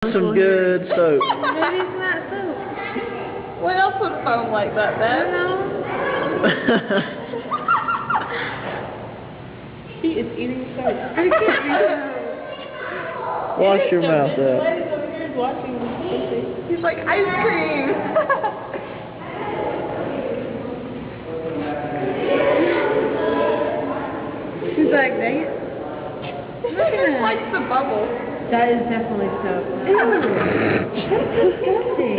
Some good soap. Maybe it's not soap. What else would foam like that, Ben? He is eating soap. I can't read. Wash your mouth out. He's like, ice cream! He's like, dang it. He just likes the bubble. That is definitely soap. Ew. That's disgusting.